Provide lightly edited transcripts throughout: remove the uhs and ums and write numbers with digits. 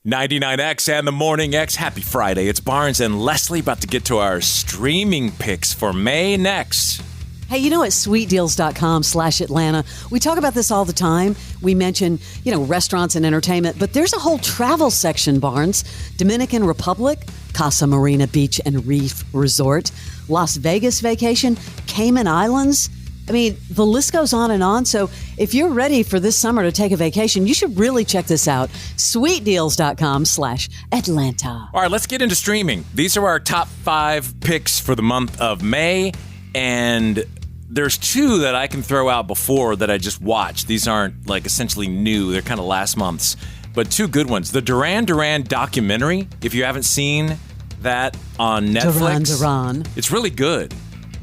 99X and the Morning X. Happy Friday. It's Barnes and Leslie about to get to our streaming picks for May next. Hey, you know, at sweetdeals.com/Atlanta, we talk about this all the time. We mention, restaurants and entertainment, but there's a whole travel section, Barnes. Dominican Republic, Casa Marina Beach and Reef Resort, Las Vegas vacation, Cayman Islands. I mean, the list goes on and on. So if you're ready for this summer to take a vacation, you should really check this out. sweetdeals.com/Atlanta. All right, let's get into streaming. These are our top 5 picks for the month of May. And there's 2 that I can throw out before that I just watched. These aren't essentially new. They're kind of last month's, but 2 good ones. The Duran Duran documentary, if you haven't seen that on Netflix. Duran. It's really good.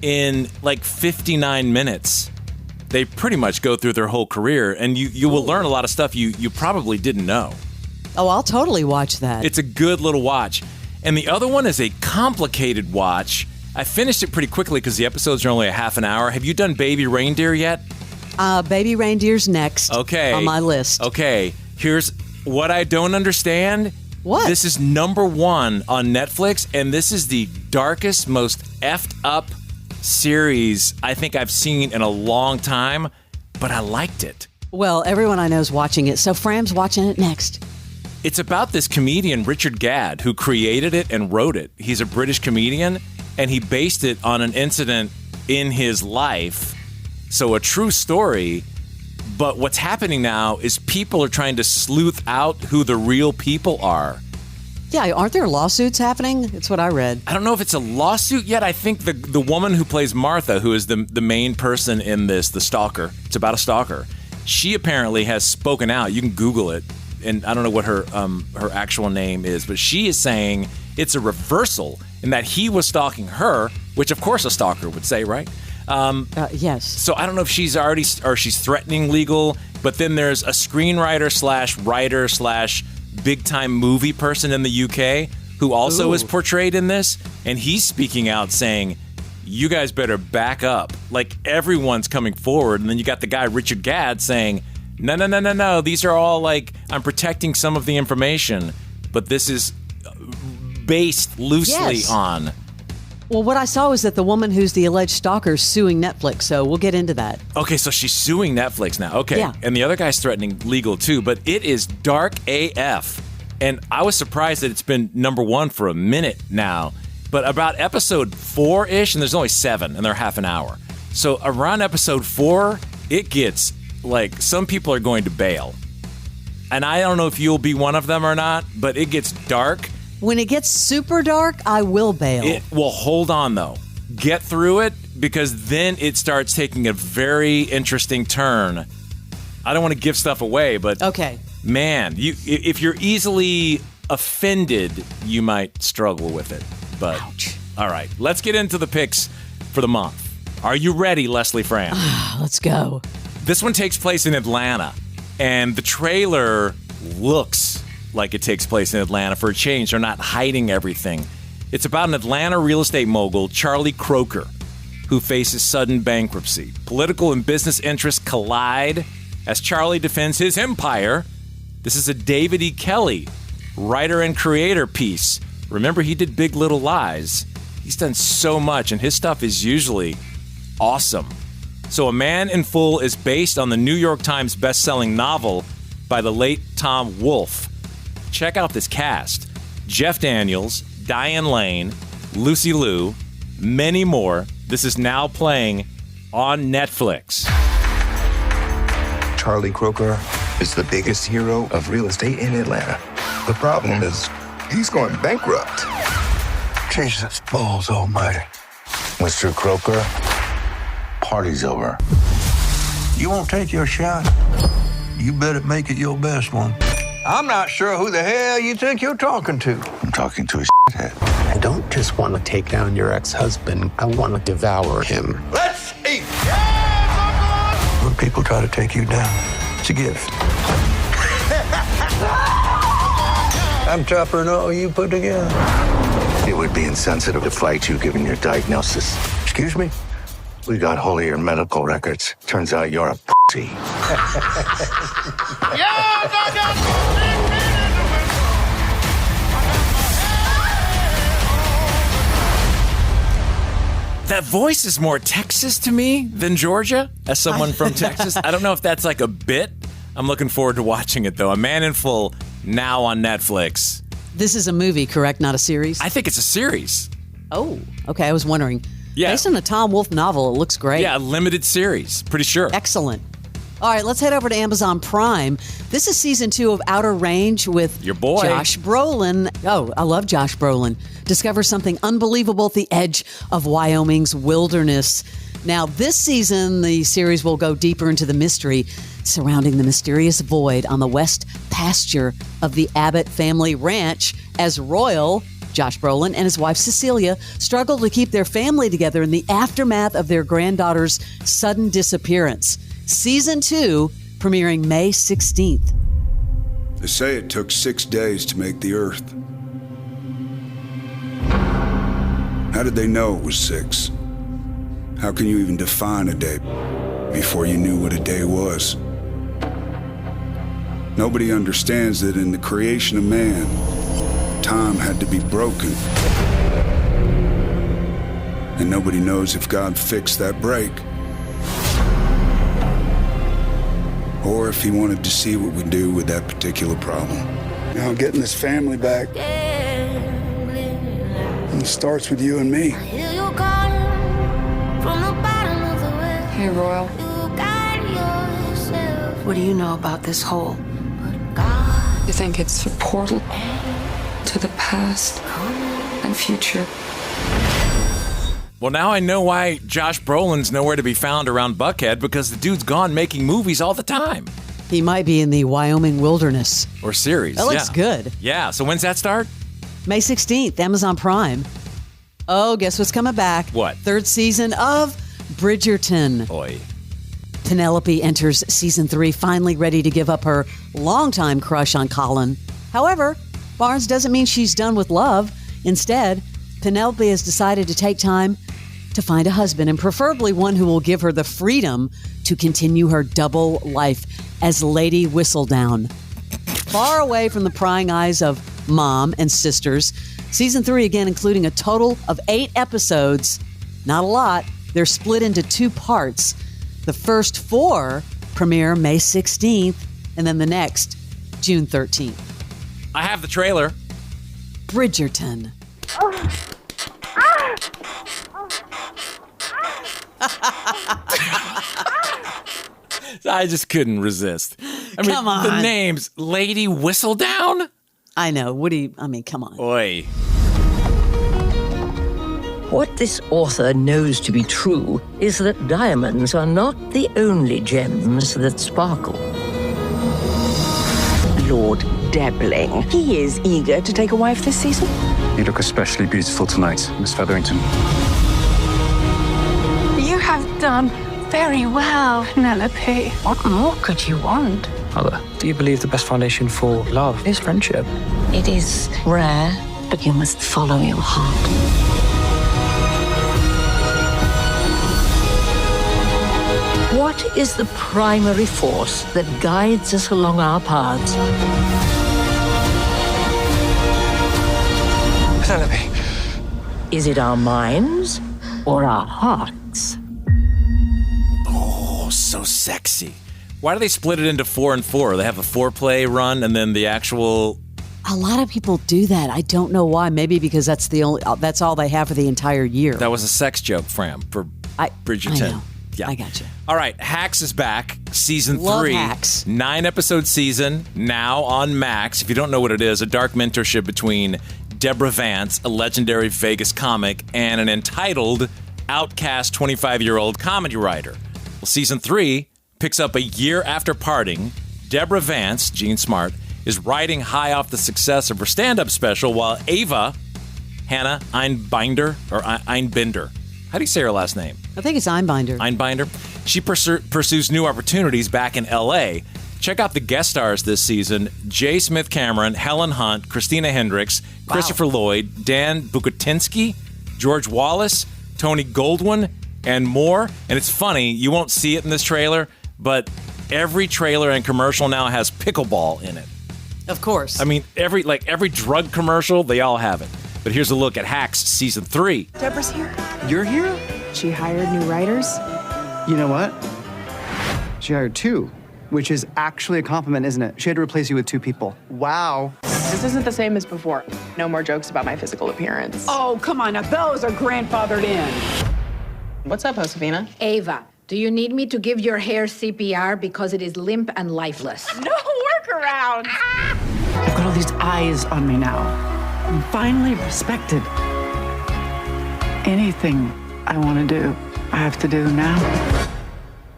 In 59 minutes, they pretty much go through their whole career, and you will learn a lot of stuff you probably didn't know. Oh, I'll totally watch that. It's a good little watch. And the other one is a complicated watch. I finished it pretty quickly because the episodes are only a half an hour. Have you done Baby Reindeer yet? Baby Reindeer's next on my list. Okay, here's what I don't understand. What? This is number 1 on Netflix, and this is the darkest, most effed up series I think I've seen in a long time, but I liked it. Well, everyone I know is watching it, so Fram's watching it next. It's about this comedian, Richard Gadd, who created it and wrote it. He's a British comedian, and he based it on an incident in his life. So a true story, but what's happening now is people are trying to sleuth out who the real people are. Yeah, aren't there lawsuits happening? That's what I read. I don't know if it's a lawsuit yet. I think the woman who plays Martha, who is the main person in this, the stalker, it's about a stalker, she apparently has spoken out. You can Google it, and I don't know what her actual name is, but she is saying it's a reversal in that he was stalking her, which of course a stalker would say, right? Yes. So I don't know if she's already, or she's threatening legal, but then there's a screenwriter/writer/ big-time movie person in the UK who also is portrayed in this, and he's speaking out saying, you guys better back up. Everyone's coming forward, and then you got the guy Richard Gadd saying, no, these are all I'm protecting some of the information, but this is based loosely on. Well, what I saw was that the woman who's the alleged stalker is suing Netflix, so we'll get into that. Okay, so she's suing Netflix now. Okay, yeah. And the other guy's threatening legal too, but it is dark AF. And I was surprised that it's been number 1 for a minute now. But about episode 4-ish, and there's only 7, and they're half an hour. So around episode 4, it gets some people are going to bail. And I don't know if you'll be one of them or not, but it gets dark. When it gets super dark, I will bail. Well, hold on, though. Get through it, because then it starts taking a very interesting turn. I don't want to give stuff away, but okay, man, if you're easily offended, you might struggle with it. But ouch. All right, let's get into the picks for the month. Are you ready, Leslie Fran? Let's go. This one takes place in Atlanta, and the trailer looks like it takes place in Atlanta. For a change, they're not hiding everything. It's about an Atlanta real estate mogul, Charlie Croker, who faces sudden bankruptcy. Political and business interests collide as Charlie defends his empire. This is a David E. Kelley writer and creator piece. Remember, he did Big Little Lies. He's done so much, and his stuff is usually awesome. So A Man in Full is based on the New York Times best-selling novel by the late Tom Wolfe. Check out this cast: Jeff Daniels, Diane Lane, Lucy Liu, many more. This is now playing on Netflix. Charlie Croker is the biggest hero of real estate in Atlanta. The problem is he's going bankrupt. Jesus balls almighty. Mr. Croker, party's over. You won't take your shot? You better make it your best one. I'm not sure who the hell you think you're talking to. I'm talking to a shithead. I don't just want to take down your ex-husband. I want to devour him. Let's eat. When people try to take you down, it's a gift. I'm tougher than all you put together. It would be insensitive to fight you given your diagnosis. Excuse me? We got hold of your medical records. Turns out you're a pussy. That voice is more Texas to me than Georgia, as someone from Texas. I don't know if that's like a bit. I'm looking forward to watching it, though. A Man in Full, now on Netflix. This is a movie, correct? Not a series? I think it's a series. Oh, okay. I was wondering. Yeah. Based on the Tom Wolfe novel, it looks great. Yeah, a limited series. Pretty sure. Excellent. All right, let's head over to Amazon Prime. This is season 2 of Outer Range with your boy, Josh Brolin. Oh, I love Josh Brolin. Discover something unbelievable at the edge of Wyoming's wilderness. Now, this season, the series will go deeper into the mystery surrounding the mysterious void on the west pasture of the Abbott family ranch as Royal, Josh Brolin, and his wife Cecilia struggle to keep their family together in the aftermath of their granddaughter's sudden disappearance. Season 2, premiering May 16th. They say it took 6 days to make the Earth. How did they know it was 6? How can you even define a day before you knew what a day was? Nobody understands that in the creation of man, time had to be broken. And nobody knows if God fixed that break. Or if he wanted to see what we do with that particular problem. Now, getting this family back, it starts with you and me. Hey, Royal. What do you know about this hole? You think it's a portal to the past and future? Well, now I know why Josh Brolin's nowhere to be found around Buckhead, because the dude's gone making movies all the time. He might be in the Wyoming wilderness. Or series. That looks good. Yeah, so when's that start? May 16th, Amazon Prime. Oh, guess what's coming back? What? 3rd season of Bridgerton. Boy. Penelope enters season 3, finally ready to give up her longtime crush on Colin. However, Barnes doesn't mean she's done with love. Instead, Penelope has decided to take time to find a husband, and preferably one who will give her the freedom to continue her double life as Lady Whistledown. Far away from the prying eyes of mom and sisters, season 3 again including a total of 8 episodes. Not a lot. They're split into 2 parts. The first 4 premiere May 16th, and then the next, June 13th. I have the trailer. Bridgerton. I just couldn't resist. I mean, Come on. The name's Lady Whistledown? I know. Come on. Oi. What this author knows to be true is that diamonds are not the only gems that sparkle. Lord Debling. He is eager to take a wife this season. You look especially beautiful tonight, Miss Featherington. You have done very well, Penelope. What more could you want? Mother, do you believe the best foundation for love is friendship? It is rare, but you must follow your heart. What is the primary force that guides us along our paths? Penelope. Is it our minds or our hearts? Oh, so sexy. Why do they split it into 4 and 4? They have a foreplay run and then the actual... A lot of people do that. I don't know why. Maybe because that's all they have for the entire year. That was a sex joke, Fram, for Bridgerton. I know. Yeah. I got you. All right, Hacks is back, season 3. Love Hacks. 9-episode season, now on Max. If you don't know what it is, a dark mentorship between Deborah Vance, a legendary Vegas comic, and an entitled, outcast 25-year-old comedy writer. Well, season 3 picks up a year after parting. Deborah Vance, Jean Smart, is riding high off the success of her stand-up special, while Ava, Hannah Einbinder, how do you say her last name? I think it's Einbinder. She pursues new opportunities back in L.A. Check out the guest stars this season: J. Smith Cameron, Helen Hunt, Christina Hendricks, Christopher Lloyd, Dan Bukatinsky, George Wallace, Tony Goldwyn, and more. And it's funny, you won't see it in this trailer, but every trailer and commercial now has pickleball in it. Of course. I mean, every drug commercial, they all have it. But here's a look at Hacks season 3. Deborah's here. You're here? She hired new writers? You know what? She hired 2, which is actually a compliment, isn't it? She had to replace you with 2 people. Wow. This isn't the same as before. No more jokes about my physical appearance. Oh, come on, now those are grandfathered in. What's up, Josefina? Ava, do you need me to give your hair CPR because it is limp and lifeless? No workaround! I've got all these eyes on me now. I'm finally respected. Anything I want to do, I have to do now.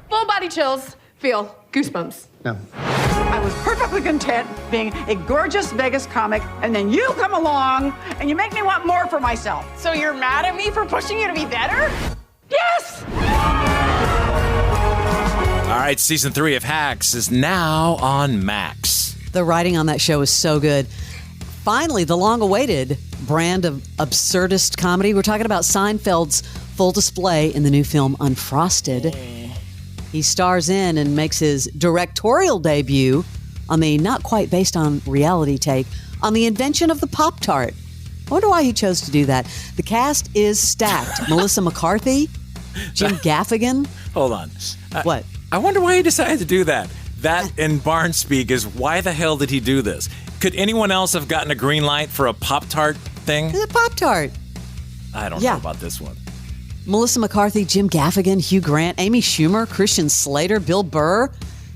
Full body chills. Feel goosebumps. No. I was perfectly content being a gorgeous Vegas comic, and then you come along and you make me want more for myself. So you're mad at me for pushing you to be better? Yes! All right, season 3 of Hacks is now on Max. The writing on that show is so good. Finally, the long-awaited brand of absurdist comedy. We're talking about Seinfeld's full display in the new film Unfrosted. He stars in and makes his directorial debut on the not quite based on reality take on the invention of the Pop-Tart. I wonder why he chose to do that. The cast is stacked. Melissa McCarthy, Jim Gaffigan. Hold on. What? I wonder why he decided to do that. That in barn speak is, why the hell did he do this? Could anyone else have gotten a green light for a Pop-Tart thing? The Pop-Tart. I don't know about this one. Melissa McCarthy, Jim Gaffigan, Hugh Grant, Amy Schumer, Christian Slater, Bill Burr,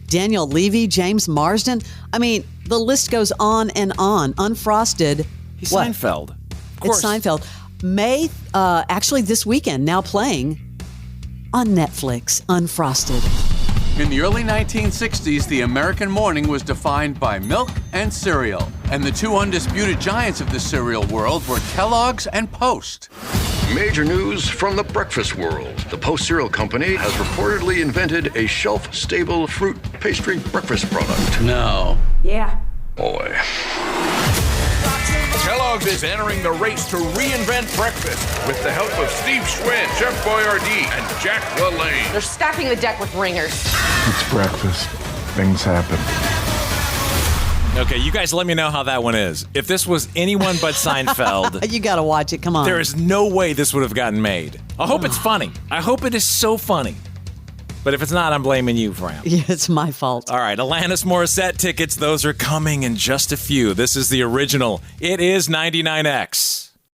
Daniel Levy, James Marsden. I mean, the list goes on and on. Unfrosted. He's Seinfeld. Of course. It's Seinfeld. May, actually this weekend, now playing on Netflix, Unfrosted. In the early 1960s, the American morning was defined by milk and cereal. And the 2 undisputed giants of the cereal world were Kellogg's and Post. Major news from the breakfast world. The Post Cereal Company has reportedly invented a shelf-stable fruit pastry breakfast product. No. Yeah. Boy. Kellogg's is entering the race to reinvent breakfast with the help of Steve Schwinn, Chef Boyardee, and Jack LaLanne. They're stacking the deck with ringers. It's breakfast. Things happen. Okay, you guys let me know how that one is. If this was anyone but Seinfeld... You gotta watch it, come on. There is no way this would have gotten made. I hope it's funny. I hope it is so funny. But if it's not, I'm blaming you, Fran. Yeah, it's my fault. All right, Alanis Morissette tickets. Those are coming in just a few. This is the original. It is 99X.